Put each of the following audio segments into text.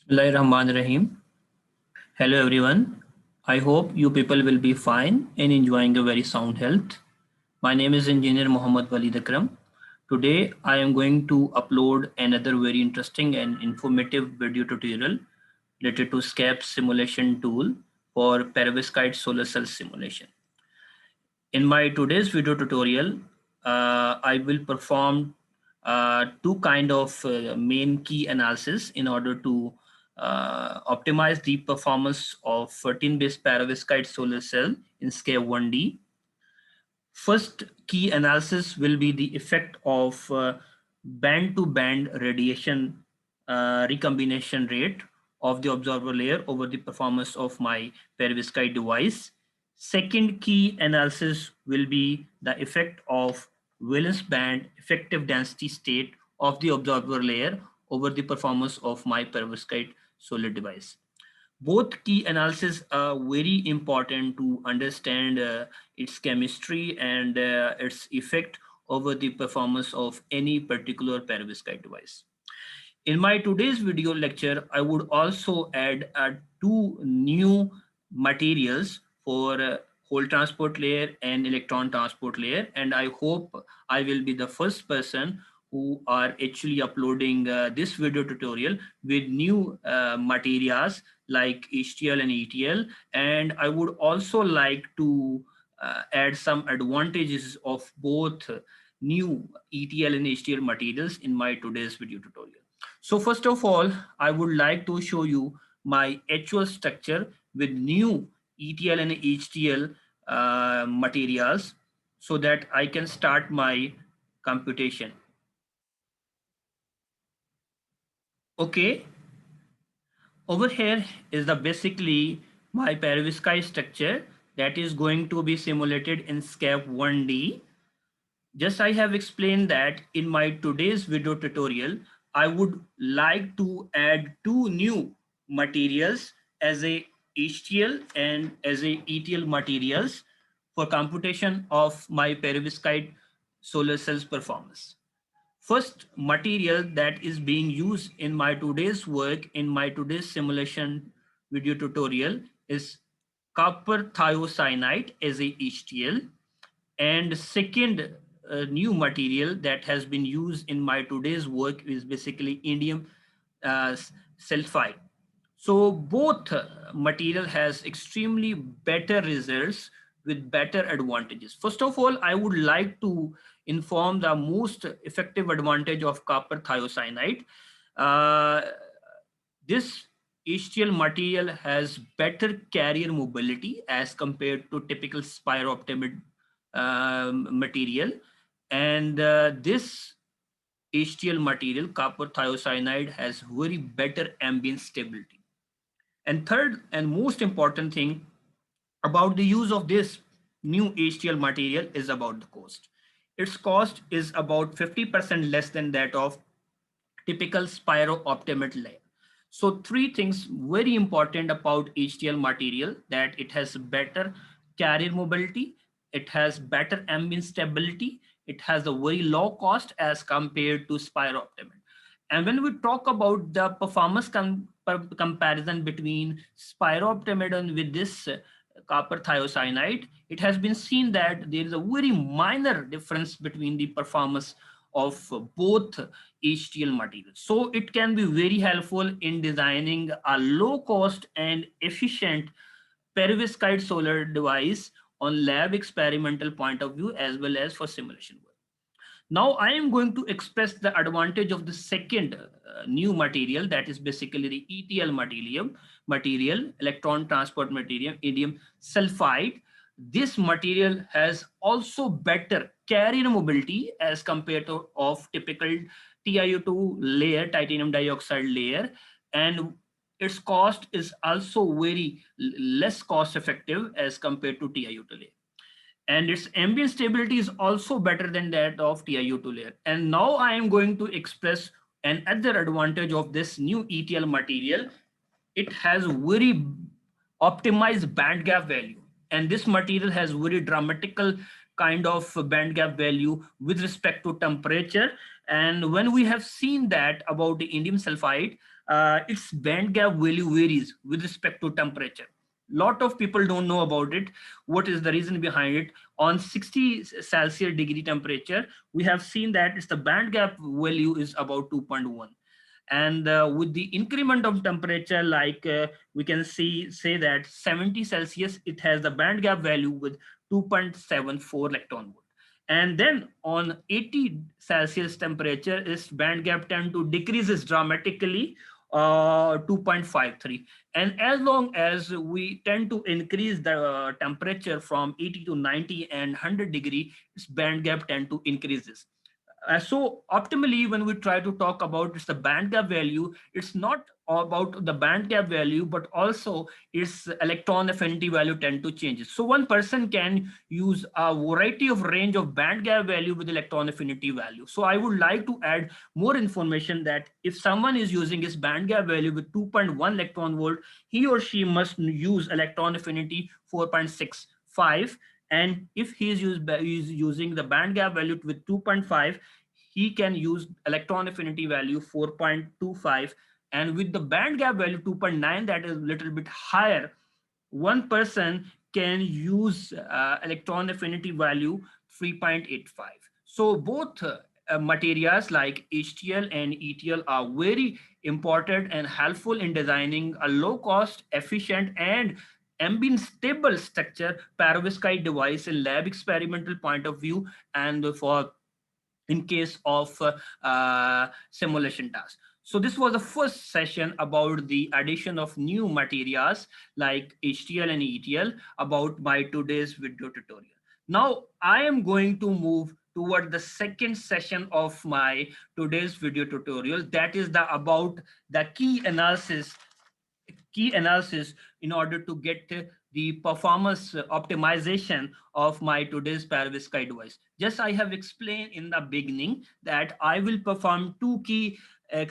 Bismillahirrahmanirrahim. Hello everyone. I hope you people will be fine and enjoying a very sound health. My name is Engineer Muhammad Walid Akram. Today I am going to upload another very interesting and informative video tutorial related to SCAPs simulation tool for perovskite solar cell simulation. In my today's video tutorial, I will perform two kind of main key analysis in order to optimize the performance of 13-based perovskite solar cell in SCAP 1D. First key analysis will be the effect of band-to-band radiation recombination rate of the absorber layer over the performance of my perovskite device. Second key analysis will be the effect of valence band effective density state of the absorber layer over the performance of my perovskite solar device. Both key analysis are very important to understand its chemistry and its effect over the performance of any particular perovskite device. In my today's video lecture, I would also add two new materials for hole transport layer and electron transport layer, and I hope I will be the first person who are actually uploading this video tutorial with new materials like HTL and ETL, and I would also like to add some advantages of both new ETL and HTL materials in my today's video tutorial. So first of all, I would like to show you my actual structure with new ETL and HTL materials so that I can start my computation. Okay, over here is the basically my perovskite structure that is going to be simulated in SCAP 1D. Just I have explained that in my today's video tutorial, I would like to add two new materials as a HTL and as a ETL materials for computation of my perovskite solar cells performance. First material that is being used in my today's work, in my today's simulation video tutorial is copper thiocyanide as a HTL, and second new material that has been used in my today's work is basically indium sulfide. So both material has extremely better results with better advantages. First of all, I would like to inform the most effective advantage of copper thiocyanide. Uh, this HTL material has better carrier mobility as compared to typical spiroptimide material, and this HTL material, copper thiocyanide, has very better ambient stability. And third and most important thing about the use of this new HTL material is about the cost. Its cost is about 50% less than that of typical spiroptimide layer. So three things very important about HTL material: that it has better carrier mobility, it has better ambient stability, it has a very low cost as compared to spiroptimide. And when we talk about the performance comparison between spiroptimide and with this copper thiocyanide, it has been seen that there is a very minor difference between the performance of both HTL materials. So it can be very helpful in designing a low cost and efficient perovskite solar device on lab experimental point of view as well as for simulation work. Now I am going to express the advantage of the second new material, that is basically the ETL material, electron transport material, indium sulfide. This material has also better carrier mobility as compared to of typical TiO2 layer, titanium dioxide layer, and its cost is also very less cost effective as compared to TiO2 layer, and its ambient stability is also better than that of TiO2 layer. And now I am going to express another advantage of this new ETL material. It has very optimized band gap value, and this material has very dramatical kind of band gap value with respect to temperature. And when we have seen that about the indium sulfide, its band gap value varies with respect to temperature. Lot of people don't know about it. What is the reason behind it? On 60 Celsius degree temperature, we have seen that it's the band gap value is about 2.1. And with the increment of temperature, like we can say that 70 Celsius, it has the band gap value with 2.74 electron volt. And then on 80 Celsius temperature, its band gap tend to decreases dramatically, 2.53. And as long as we tend to increase the temperature from 80 to 90 and 100 degree, its band gap tend to increases. So optimally, when we try to talk about it's the band gap value, it's not about the band gap value, but also its electron affinity value tend to change. So one person can use a variety of range of band gap value with electron affinity value. So I would like to add more information that if someone is using his band gap value with 2.1 electron volt, he or she must use electron affinity 4.65. And if he is using the band gap value with 2.5, he can use electron affinity value 4.25. And with the band gap value 2.9, that is a little bit higher, one person can use electron affinity value 3.85. So both materials like HTL and ETL are very important and helpful in designing a low cost, efficient, and ambient stable structure perovskite device in lab experimental point of view, and for in case of simulation tasks. So this was the first session about the addition of new materials like HTL and ETL about my today's video tutorial. Now I am going to move toward the second session of my today's video tutorial, that is the about the key analysis in order to get the performance optimization of my today's perovskite device. Just I have explained in the beginning that I will perform two key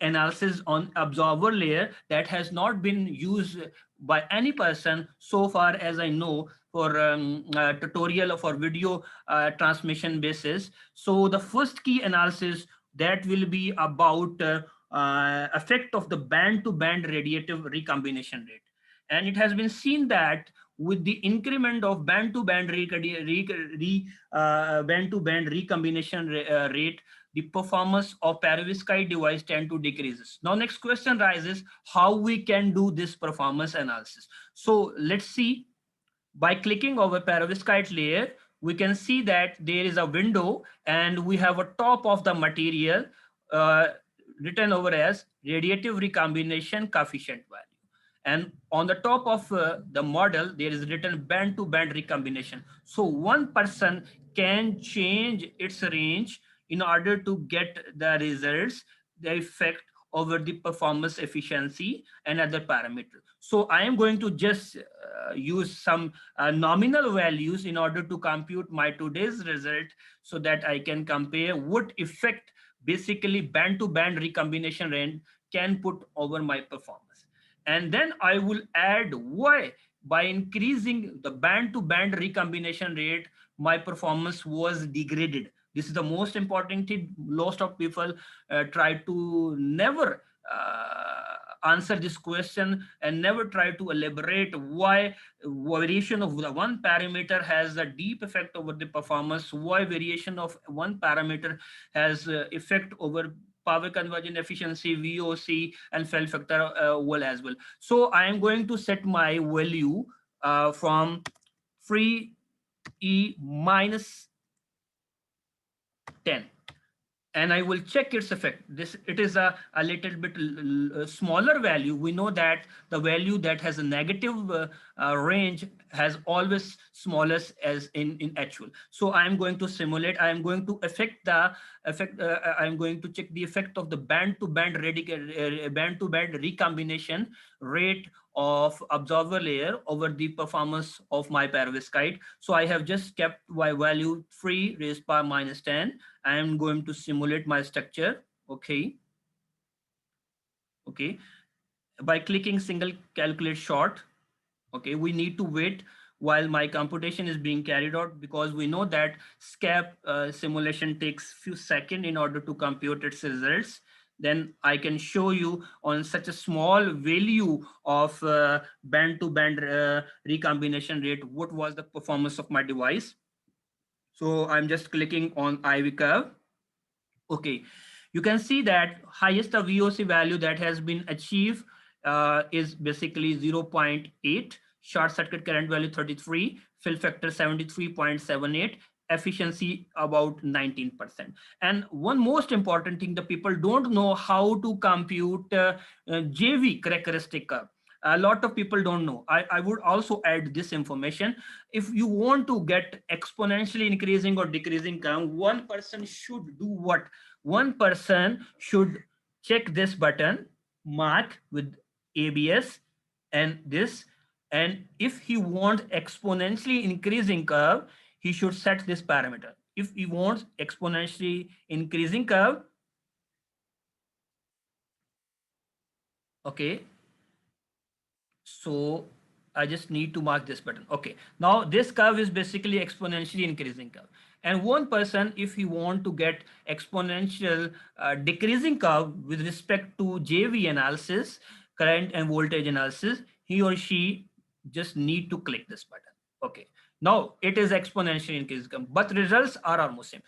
analysis on absorber layer that has not been used by any person so far as I know for tutorial or for video transmission basis. So the first key analysis that will be about effect of the band-to-band radiative recombination rate. And it has been seen that with the increment of band-to-band recombination rate, the performance of perovskite device tend to decreases. Now, next question rises, how we can do this performance analysis? So let's see. By clicking over perovskite layer, we can see that there is a window and we have a top of the material uh, written over as radiative recombination coefficient value. And on the top of the model, there is written band to band recombination. So one person can change its range in order to get the results, the effect over the performance efficiency and other parameters. So I am going to just use some nominal values in order to compute my today's result so that I can compare what effect basically band to band recombination rate can put over my performance. And then I will add why by increasing the band to band recombination rate, my performance was degraded. This is the most important thing. Most of people try to never answer this question and never try to elaborate why variation of the one parameter has a deep effect over the performance, why variation of one parameter has effect over power conversion efficiency, VOC, and fill factor well as well. So I am going to set my value from 3E minus 10, and I will check its effect. This it is a little bit smaller value. We know that the value that has a negative range has always smallest as in actual. So I am going to simulate. I am going to affect the effect. I am going to check the effect of the band to band recombination rate of absorber layer over the performance of my perovskite. So I have just kept my value 3 raised by minus 10. I am going to simulate my structure. Okay. Okay. By clicking single calculate short. Okay. We need to wait while my computation is being carried out because we know that SCAP simulation takes few seconds in order to compute its results. then I can show you on such a small value of band to band recombination rate what was the performance of my device. So I'm just clicking on IV curve. Okay, you can see that highest VOC value that has been achieved is basically 0.8, short circuit current value 33, fill factor 73.78, efficiency about 19%. And one most important thing, the people don't know how to compute JV characteristic curve. A lot of people don't know. I would also add this information. If you want to get exponentially increasing or decreasing curve, one person should do what? One person should check this button, mark with ABS and this. And if he wants exponentially increasing curve, he should set this parameter. If he wants exponentially increasing curve, okay, so I just need to mark this button. Okay, now this curve is basically exponentially increasing curve. And one person, if he want to get exponential decreasing curve with respect to JV analysis, current and voltage analysis, he or she just need to click this button. Okay, now it is exponentially increasing, but results are almost same.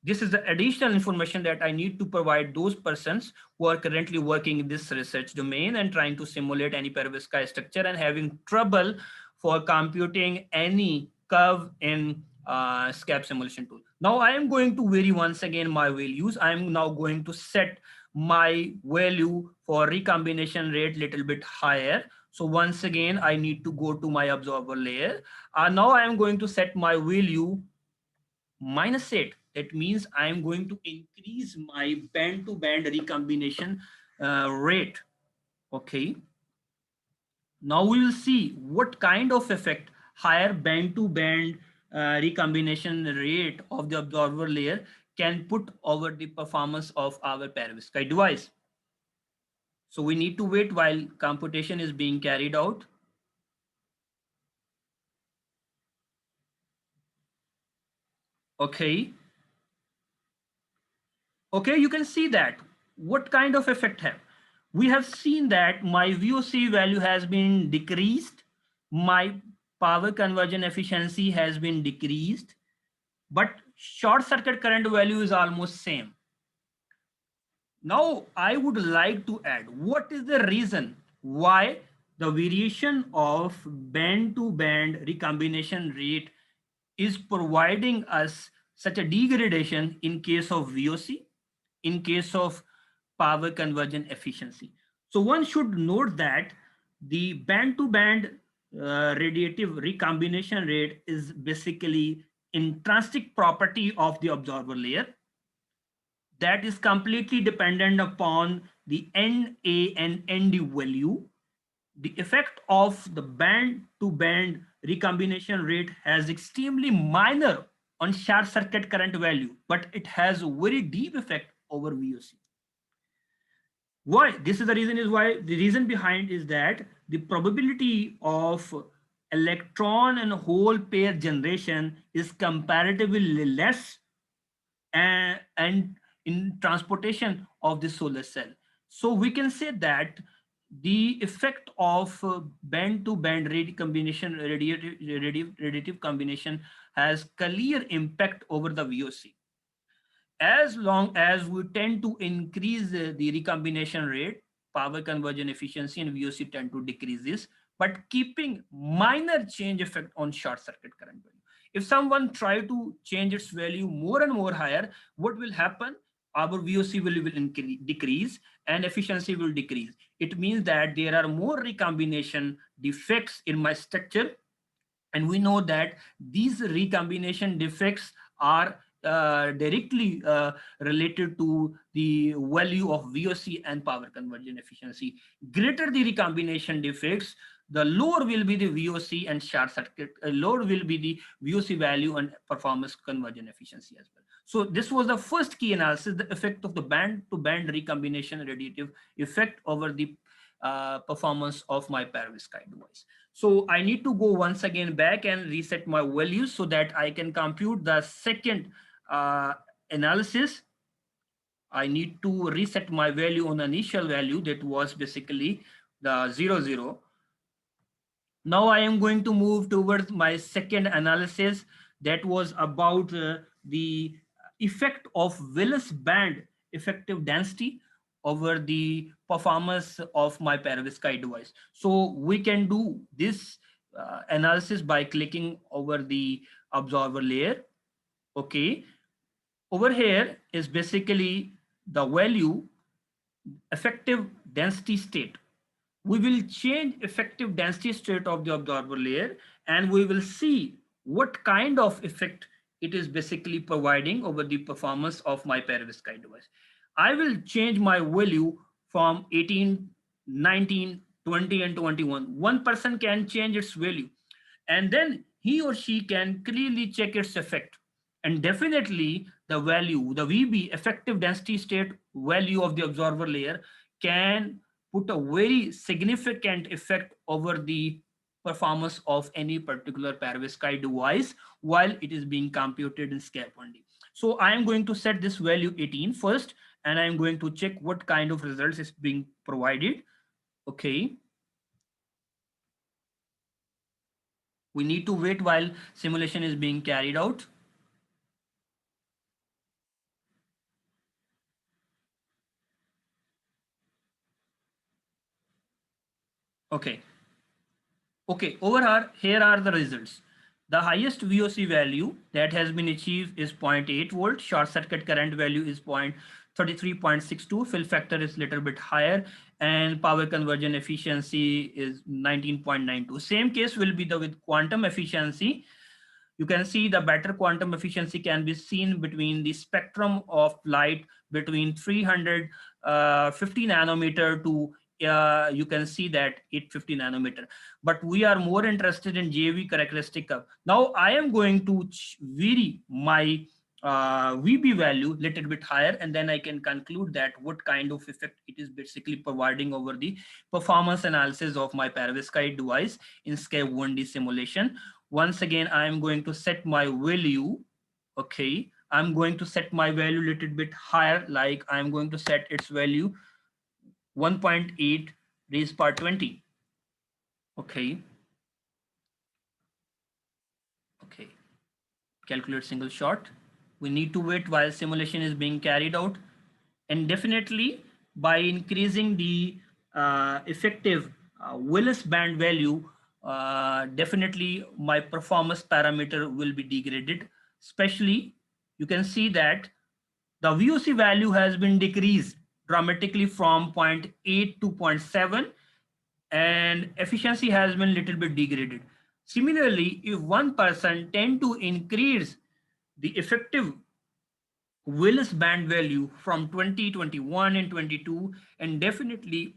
This is the additional information that I need to provide those persons who are currently working in this research domain and trying to simulate any perovskite structure and having trouble for computing any curve in SCAP simulation tool. Now I am going to vary once again my values. I am now going to set my value for recombination rate little bit higher. So once again, I need to go to my absorber layer. Now I am going to set my value -8. That means I am going to increase my band to band recombination rate. Okay. Now we will see what kind of effect higher band to band recombination rate of the absorber layer can put over the performance of our perovskite device. So we need to wait while computation is being carried out. Okay. Okay, you can see that. What kind of effect have? We have seen that my VOC value has been decreased, my power conversion efficiency has been decreased, but short circuit current value is almost same. Now I would like to add what is the reason why the variation of band to band recombination rate is providing us such a degradation in case of VOC, in case of power conversion efficiency. So one should note that the band to band radiative recombination rate is basically intrinsic property of the absorber layer that is completely dependent upon the NA and ND value. The effect of the band to band recombination rate has extremely minor on short circuit current value, but it has a very deep effect over VOC. Why? This is the reason is why the reason behind is that the probability of electron and hole pair generation is comparatively less and in transportation of the solar cell. So we can say that the effect of band to band recombination radiative combination has clear impact over the VOC. As long as we tend to increase the recombination rate, power conversion efficiency and VOC tend to decrease this, but keeping minor change effect on short circuit current value. If someone try to change its value more and more higher, what will happen? Our VOC will decrease and efficiency will decrease. It means that there are more recombination defects in my structure, and we know that these recombination defects are directly related to the value of VOC and power conversion efficiency. Greater the recombination defects, the lower will be the VOC and short circuit, lower will be the VOC value and performance conversion efficiency as well. So this was the first key analysis, the effect of the band to band recombination radiative effect over the performance of my perovskite device. So I need to go once again back and reset my values so that I can compute the second analysis. I need to reset my value on initial value that was basically the 00. Now I am going to move towards my second analysis that was about the effect of Willis band effective density over the performance of my perovskite device. So we can do this analysis by clicking over the absorber layer. Okay, over here is basically the value effective density state. We will change effective density state of the absorber layer, and we will see what kind of effect it is basically providing over the performance of my perovskite device. I will change my value from 18, 19, 20, and 21. One person can change its value, and then he or she can clearly check its effect. And definitely the value, the VB, effective density state value of the absorber layer, can put a very significant effect over the performance of any particular perovskite device while it is being computed in SCAP 1D. So I am going to set this value 18 first, and I am going to check what kind of results is being provided. Okay. We need to wait while simulation is being carried out. Okay. Okay, here are the results. The highest VOC value that has been achieved is 0.8 volt. Short circuit current value is 33.62. Fill factor is little bit higher, and power conversion efficiency is 19.92. Same case will be the with quantum efficiency. You can see the better quantum efficiency can be seen between the spectrum of light between 350 nanometer to you can see that 850 nanometer. But we are more interested in JV characteristic curve. Now I am going to vary my VB value little bit higher, and then I can conclude that what kind of effect it is basically providing over the performance analysis of my perovskite device in SCAPE 1D simulation. Once again, I am going to set my value. Okay, I'm going to set my value little bit higher, like I'm going to set its value 1.8 raised power 20. Okay. Okay, calculate single shot. We need to wait while simulation is being carried out, and definitely by increasing the effective Willis band value, definitely my performance parameter will be degraded. Especially, you can see that the VOC value has been decreased dramatically from zero point 0.8 to zero point 0.7, and efficiency has been little bit degraded. Similarly, if one person tend to increase the effective Willis band value from 20, 21, and 22, and definitely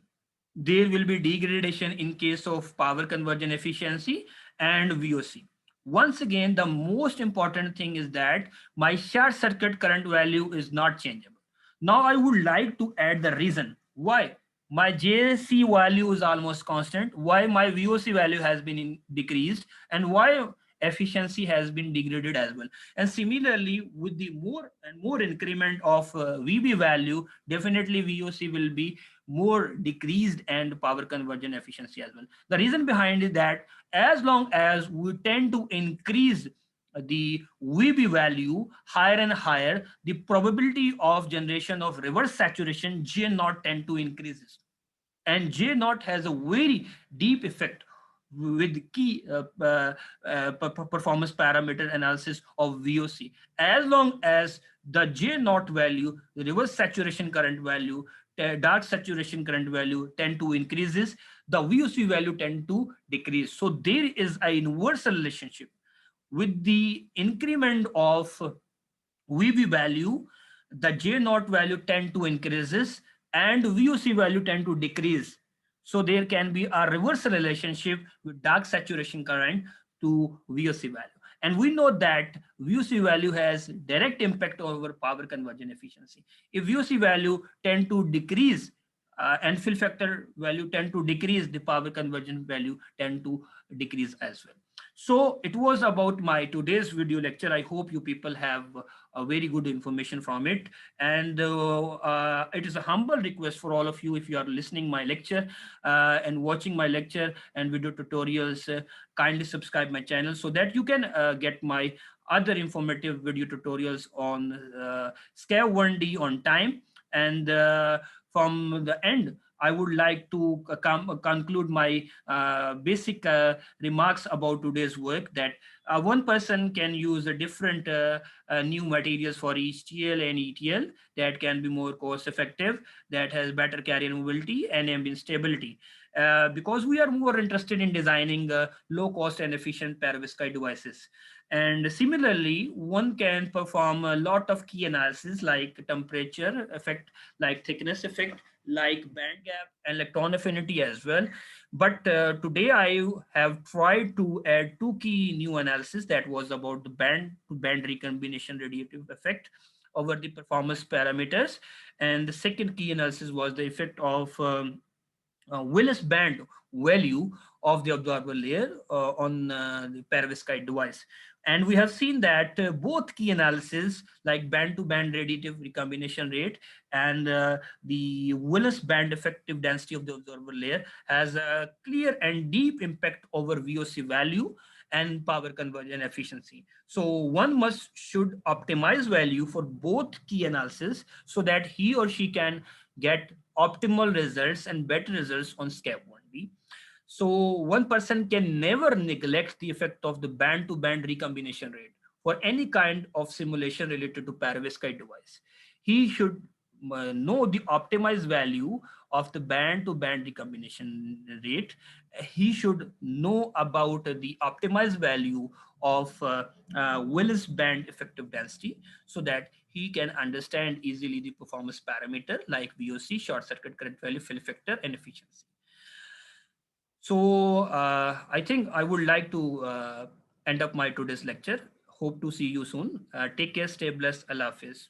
there will be degradation in case of power conversion efficiency and VOC. Once again, the most important thing is that my short circuit current value is not changeable. Now I would like to add the reason why my JC value is almost constant, why my VOC value has been decreased, and why efficiency has been degraded as well. And similarly, with the more and more increment of VB value, definitely VOC will be more decreased and power conversion efficiency as well. The reason behind is that as long as we tend to increase the VB value higher and higher, the probability of generation of reverse saturation J naught tend to increases, and J naught has a very deep effect with key performance parameter analysis of VOC. As long as the J naught value, the reverse saturation current value, dark saturation current value tend to increases, the VOC value tend to decrease. So there is a inversal relationship with the increment of VB value, the J naught value tend to increases and VOC value tend to decrease. So there can be a reverse relationship with dark saturation current to VOC value. And we know that VOC value has direct impact over power conversion efficiency. If VOC value tend to decrease and fill factor value tend to decrease, the power conversion value tend to decrease as well. So it was about my today's video lecture. I hope you people have a very good information from it. And it is a humble request for all of you, if you are listening my lecture and watching my lecture and video tutorials, kindly subscribe my channel so that you can get my other informative video tutorials on SCAR 1D on time. And from the end, I would like to conclude my basic remarks about today's work, that one person can use a different new materials for HTL and ETL that can be more cost effective, that has better carrier mobility and ambient stability. Because we are more interested in designing low cost and efficient perovskite devices. And similarly, one can perform a lot of key analysis like temperature effect, like thickness effect, like band gap, and electron affinity as well. But today I have tried to add two key new analysis, that was about the band to band recombination radiative effect over the performance parameters. And the second key analysis was the effect of Willis band value of the absorber layer on the perovskite device. And we have seen that both key analysis like band to band radiative recombination rate and the Willis band effective density of the absorber layer has a clear and deep impact over VOC value and power conversion efficiency. So one must should optimize value for both key analysis so that he or she can get optimal results and better results on SCAP 1D. So one person can never neglect the effect of the band-to-band recombination rate for any kind of simulation related to perovskite device. He should know the optimized value of the band-to-band recombination rate. He should know about the optimized value of Willis band effective density so that he can understand easily the performance parameter like VOC, short circuit current value, fill factor, and efficiency. So I think I would like to end up my today's lecture. Hope to see you soon. Take care, stay blessed. Allah Hafiz.